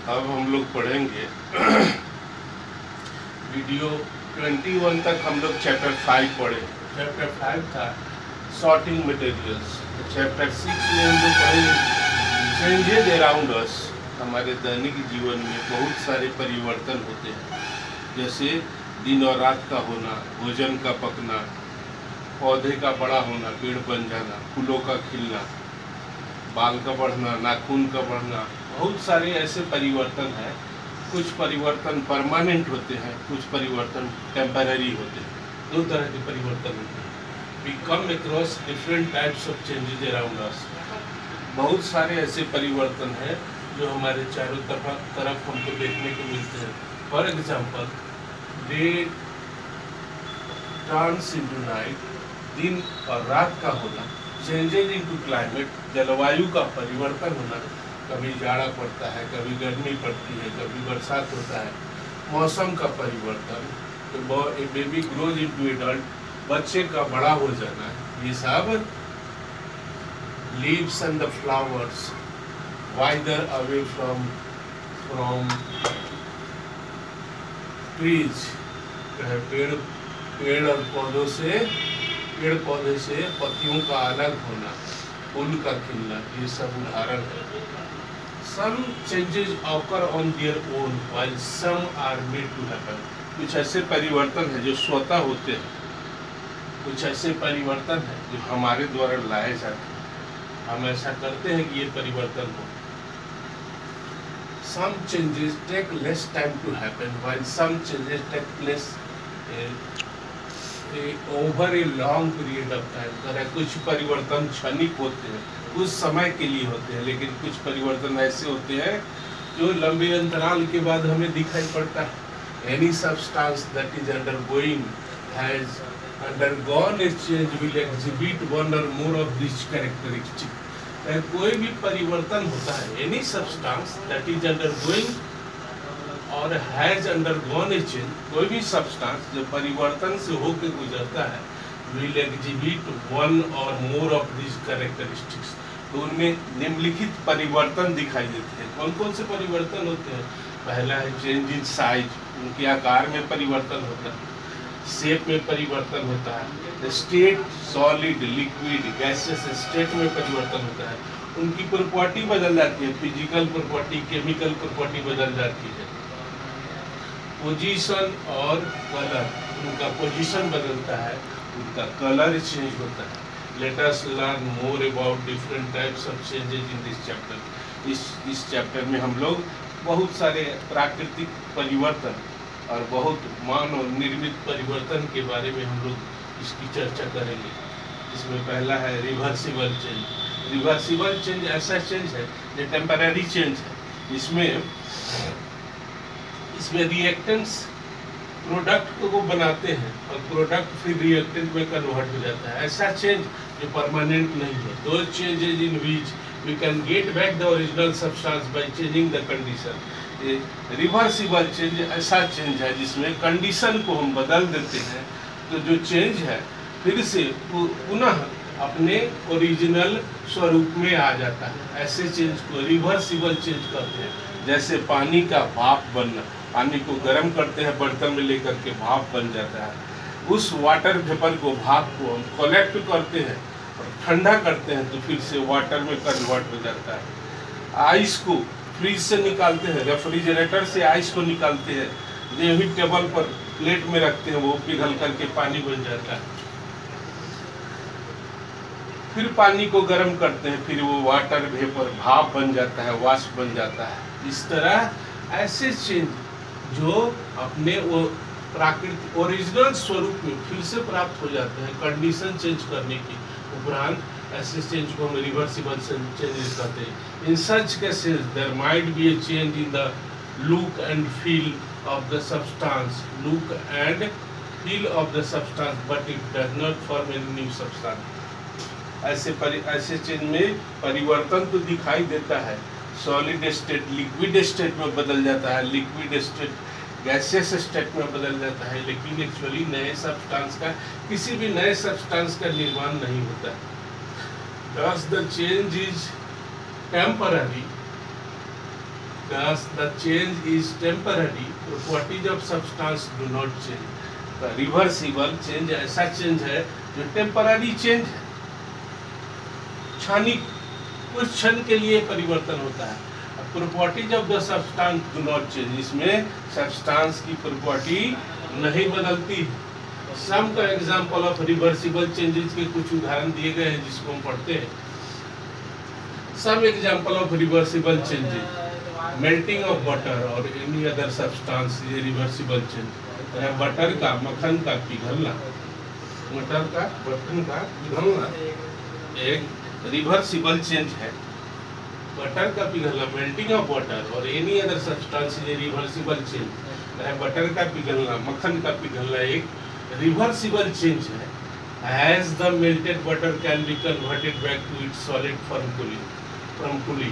अब हम लोग पढ़ेंगे वीडियो 21 तक हम लोग चैप्टर 5 पढ़े। चैप्टर 5 था सॉर्टिंग मटेरियल्स। चैप्टर 6 में हम लोग पढ़ेंगे चेंजेज अराउंड अस। हमारे दैनिक जीवन में बहुत सारे परिवर्तन होते हैं, जैसे दिन और रात का होना, भोजन का पकना, पौधे का बड़ा होना, पेड़ बन जाना, फूलों का खिलना, बाल का बढ़ना, नाखून का बढ़ना। बहुत सारे ऐसे परिवर्तन हैं। कुछ परिवर्तन परमानेंट होते हैं, कुछ परिवर्तन टेम्पररी होते हैं। दो तरह के परिवर्तन होते हैं। We come across different types of changes around us. बहुत सारे ऐसे परिवर्तन हैं जो हमारे चारों तरफ हमको देखने को मिलते हैं। For example, day turns into night, दिन और रात का होना, चेंजेज इनटू क्लाइमेट, जलवायु का परिवर्तन होना, कभी जाड़ा पड़ता है, कभी गर्मी पड़ती है, कभी बरसात होता है, मौसम का परिवर्तन, ए बेबी ग्रोज इनटू एडल्ट, बच्चे का बड़ा हो जाना, ये सब leaves and the flowers, whether away from trees, पेड़ और पौधों से, पेड़ पौधे से पत्तियों का अलग होना, फूल का खिलना, ये सब उदाहरण है। Some changes occur on their own while some are made to happen. कुछ ऐसे परिवर्तन है जो स्वतः होते हैं, कुछ ऐसे परिवर्तन है जो हमारे द्वारा लाए जाते हैं, हम ऐसा करते हैं कि ये परिवर्तन हो। Some changes take less time to happen while some changes take place over a long period of time. कुछ परिवर्तन क्षणिक होते हैं, कुछ समय के लिए होते हैं, लेकिन कुछ परिवर्तन ऐसे होते हैं जो लंबे अंतराल के बाद हमें दिखाई पड़ता है। Any substance that is undergoing has undergone a change will exhibit one or more of these characteristics. कोई भी परिवर्तन होता है, any substance that is undergoing और हैज अंडरगॉन ए चेंज, कोई भी सब्सटेंस जो परिवर्तन से होकर गुजरता है, विल एग्जिबिट वन और मोर ऑफ दिस कैरेक्टरिस्टिक्स, तो उनमें निम्नलिखित परिवर्तन दिखाई देते हैं। कौन कौन से परिवर्तन होते हैं? पहला है चेंज इन साइज, उनके आकार में परिवर्तन होता है, शेप में परिवर्तन होता है, state solid liquid gases state में परिवर्तन होता है, उनकी प्रॉपर्टी बदल जाती है, फिजिकल प्रॉपर्टी केमिकल प्रॉपर्टी बदल जाती है, पोजीशन और कलर, उनका पोजीशन बदलता है, उनका कलर चेंज होता है। Let us learn more about different types of changes in this chapter. इस चैप्टर में हम लोग बहुत सारे प्राकृतिक परिवर्तन और बहुत मानव निर्मित परिवर्तन के बारे में हम लोग इसकी चर्चा करेंगे। इसमें पहला है रिवर्सिबल चेंज। रिवर्सिबल चेंज ऐसा चेंज है जो टेम्पररी चेंज है। इसमें रिएक्टेंट्स प्रोडक्ट को बनाते हैं और प्रोडक्ट फिर रिएक्टेंट में कन्वर्ट हो जाता है। ऐसा चेंज जो परमानेंट नहीं है। दो changes in which we can get back the original substance by changing the condition. Reversible change ऐसा चेंज है जिसमें कंडीशन को हम बदल देते हैं, तो जो चेंज है फिर से पुनः अपने ओरिजिनल स्वरूप में आ जाता है। ऐसे चेंज को रिवर्सिबल चेंज कहते हैं। जैसे पानी का भाप बनना, पानी को गर्म करते हैं बर्तन में लेकर के भाप बन जाता है, उस वाटर वेपर को, भाप को हम कलेक्ट करते हैं और ठंडा करते हैं तो फिर से वाटर में कन्वर्ट हो जाता है। आइस को फ्रीज से निकालते हैं, रेफ्रिजरेटर से आइस को निकालते हैं, जो भी टेबल पर प्लेट में रखते हैं वो पिघल करके पानी बन जाता है। फिर पानी को गर्म करते हैं, फिर वो वाटर वेपर भाप बन जाता है, वाष्प बन जाता है। इस तरह ऐसे चेंज जो अपने वो प्राकृतिक ओरिजिनल स्वरूप में फिर से प्राप्त हो जाते हैं कंडीशन चेंज करने की उपरांत, ऐसे चेंज को हम रिवर्सिबल चेंजेस कहते हैं। In such cases there might be a change in the look and feel of the substance, look and feel of the substance, but it does not form any new substance. ऐसे change में परिवर्तन तो दिखाई देता है, solid state liquid state में बदल जाता है, लिक्विड स्टेट गैसियस स्टेट में बदल जाता है, लेकिन एक्चुअली नए सब्सटेंस का, किसी भी नए सब्सटेंस का निर्माण नहीं होता है। Thus the change is temporary Thus, the change is temporary. Properties of substance do not change. The reversible change ऐसा change है जो temporary change है, क्षणिक, कुछ क्षण के लिए परिवर्तन होता है। Properties of the substance do not change, इसमें सब्सटेंस की प्रॉपर्टी नहीं बदलती। सम का एग्जांपल ऑफ रिवर्सिबल चेंजेस के कुछ उदाहरण दिए गए हैं जिसको हम पढ़ते हैं। Some example of reversible changes, melting of butter और any other substance is reversible change. Butter का, मक्खन का पिघलना, मटर का, मक्खन का पिघलना एक रिवर्सिबल चेंज है। बटर का पिघलना, मेल्टिंग ऑफ बटर और any other substance is reversible change. Butter का पिघलना, मक्खन का पिघलना एक रिवर्सिबल चेंज है। As the melted butter can be converted back to its solid from cooling,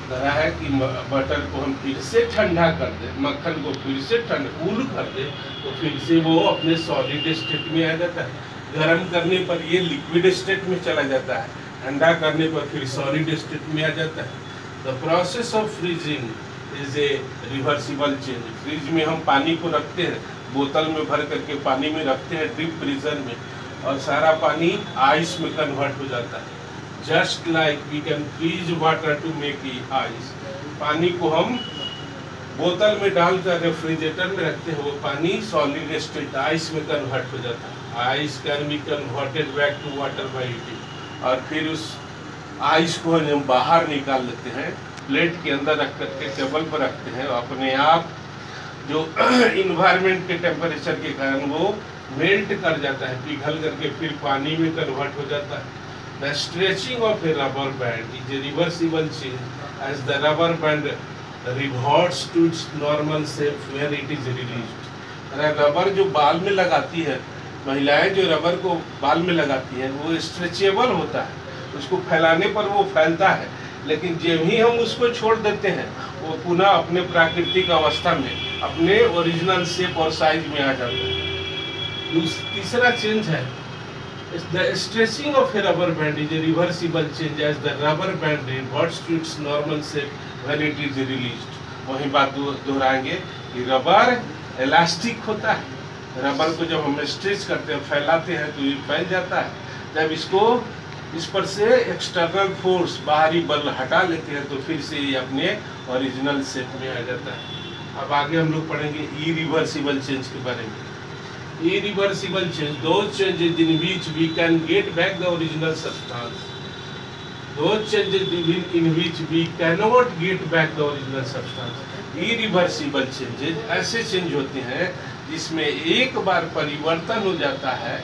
तरह है कि बटर को हम फिर से ठंडा कर दे, मक्खन को फिर से कूल कर दे तो फिर से वो अपने सॉलिड स्टेट में आ जाता है। गर्म करने पर ये लिक्विड स्टेट में चला जाता है, ठंडा करने पर फिर सॉलिड स्टेट में आ जाता है। The process of freezing is a reversible change. Fridge में हम पानी को रखते हैं, बोतल में भर करके पानी में रखते हैं डीप फ्रीजर में, और सारा पानी आइस में कन्वर्ट हो जाता है। Just like we can freeze water to make ice, पानी को हम बोतल में डालकर रेफ्रिजरेटर में रखते हैं, वो पानी सॉलिड स्टेट आइस में कन्वर्ट हो जाता है। Ice can be converted back to water by heating, और फिर उस आइस को हम बाहर निकाल लेते हैं, प्लेट के अंदर रख करके टेबल पर रखते हैं। अपने आप जो इन्वायरमेंट के टेम्परेचर के कारण वो मेल्ट कर जाता है, पिघल करके फिर पानी में कन्वर्ट हो जाता है। The stretching of a rubber band is a reversible change as the rubber band reverts to its normal shape when it is released. Rubber जो बाल में लगाती है, महिलाएं जो रबर को बाल में लगाती हैं, वो स्ट्रेचेबल होता है, उसको फैलाने पर वो फैलता है, लेकिन जब ही हम उसको छोड़ देते हैं वो पुनः अपने प्राकृतिक अवस्था में, अपने ओरिजिनल शेप और साइज में आ जाता है। तीसरा चेंज है the stretching of a rubber band is a reversible change as the rubber band reverts to its normal shape when it is released. वही बात दोहराएंगे कि रबर इलास्टिक होता है, रबर को जब हम स्ट्रेच करते हैं, फैलाते हैं, तो ये फैल जाता है। जब इसको इस पर से एक्सटर्नल फोर्स, बाहरी बल हटा लेते हैं तो फिर से ये अपने ओरिजिनल शेप में आ जाता है। अब आगे हम लोग पढ़ेंगे इरिवर्सिबल चेंज के बारे में। Irreversible change, those changes in which we can get back the original substance, those changes in which we cannot get back the original substance। Irreversible changes ऐसे चेंज होते हैं जिसमें एक बार परिवर्तन हो जाता है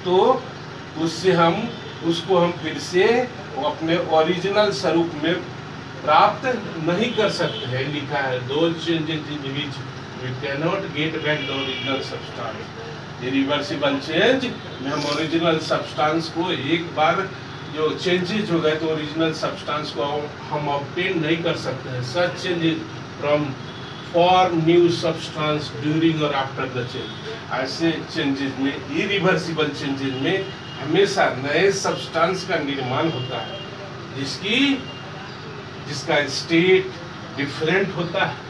तो उससे हम उसको हम फिर से अपने ओरिजिनल स्वरूप में प्राप्त नहीं कर सकते हैं। लिखा है those changes in which we cannot get back the original substance। Reversible change में हम ओरिजिनल सब्सटेंस को एक बार जो चेंजेस हो गए तो ओरिजिनल सब्सटेंस को हम ऑब्टेन नहीं कर सकते हैं। Such changes from form new substance during और आफ्टर द चेंज। ऐसे चेंजेस में, इरिवर्सिबल चेंजेस में हमेशा नए सब्सटेंस का निर्माण होता है जिसका स्टेट डिफरेंट होता है।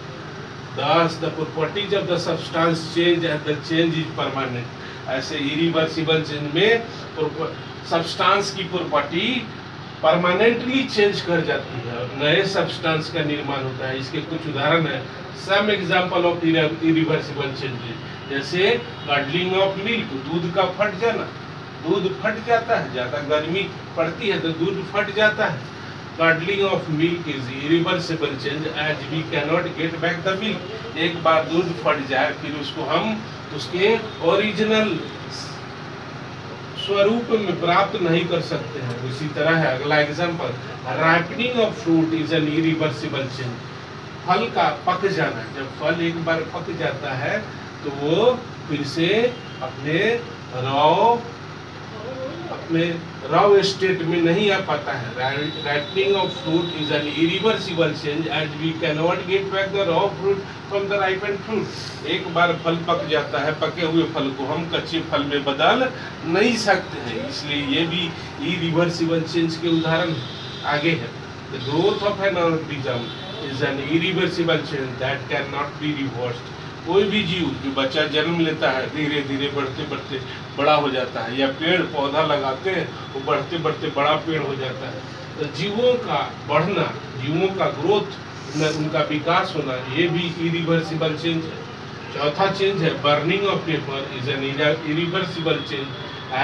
Thus, the properties of the substance change and the change is permanent। ऐसे इरिवर्सिबल चेंज में सब्सटेंस की प्रॉपर्टी परमानेंटली चेंज कर जाती है और नए सब्सटेंस का निर्माण होता है। इसके कुछ उदाहरण है। Some example of irreversible changes, जैसे कडलिंग ऑफ मिल्क, दूध का फट जाना, दूध फट जाता है, ज़्यादा गर्मी पड़ती है तो दूध फट जाता है। Curdling of milk is irreversible change as we cannot get back the milk। एक बार दूध फट जाए फिर उसको हम उसके ओरिजिनल स्वरूप में प्राप्त नहीं कर सकते हैं। इसी तरह है अगला example, ripening of fruit is an irreversible change. फल का पक जाना, जब फल एक बार पक जाता है तो वो फिर से अपने रॉ स्टेट में नहीं आ पाता है। Ripening of fruit is an irreversible change as we can not get back the raw fruit from the ripened fruit. एक बार फल पक जाता है, पके हुए फल को हम कच्चे फल में बदल नहीं सकते हैं, इसलिए ये भी इरिवर्सिबल चेंज के उदाहरण आगे है। The growth of an organism is an irreversible change that cannot be reversed. कोई भी जीव जो बच्चा जन्म लेता है धीरे धीरे बढ़ते बढ़ते बड़ा हो जाता है, या पेड़ पौधा लगाते हैं वो बढ़ते बढ़ते बड़ा पेड़ हो जाता है। तो जीवों का बढ़ना, जीवों का ग्रोथ, उनका विकास होना, ये भी इरिवर्सिबल चेंज है। चौथा चेंज है burning of paper is an irreversible change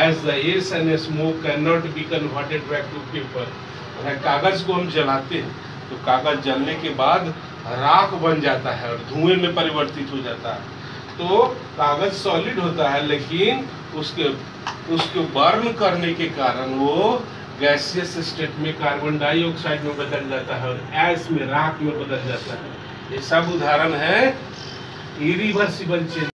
as the ash and smoke can not be converted back to paper. अगर कागज को हम जलाते हैं तो कागज जलने के बाद राख बन जाता है और धुएं में परिवर्तित हो जाता है। तो कागज सॉलिड होता है, लेकिन उसके बर्न करने के कारण वो गैसियस स्टेट में कार्बन डाइऑक्साइड में बदल जाता है और ऐश में, राख में बदल जाता है। ये सब उदाहरण है इरिवर्सिबल चेंज।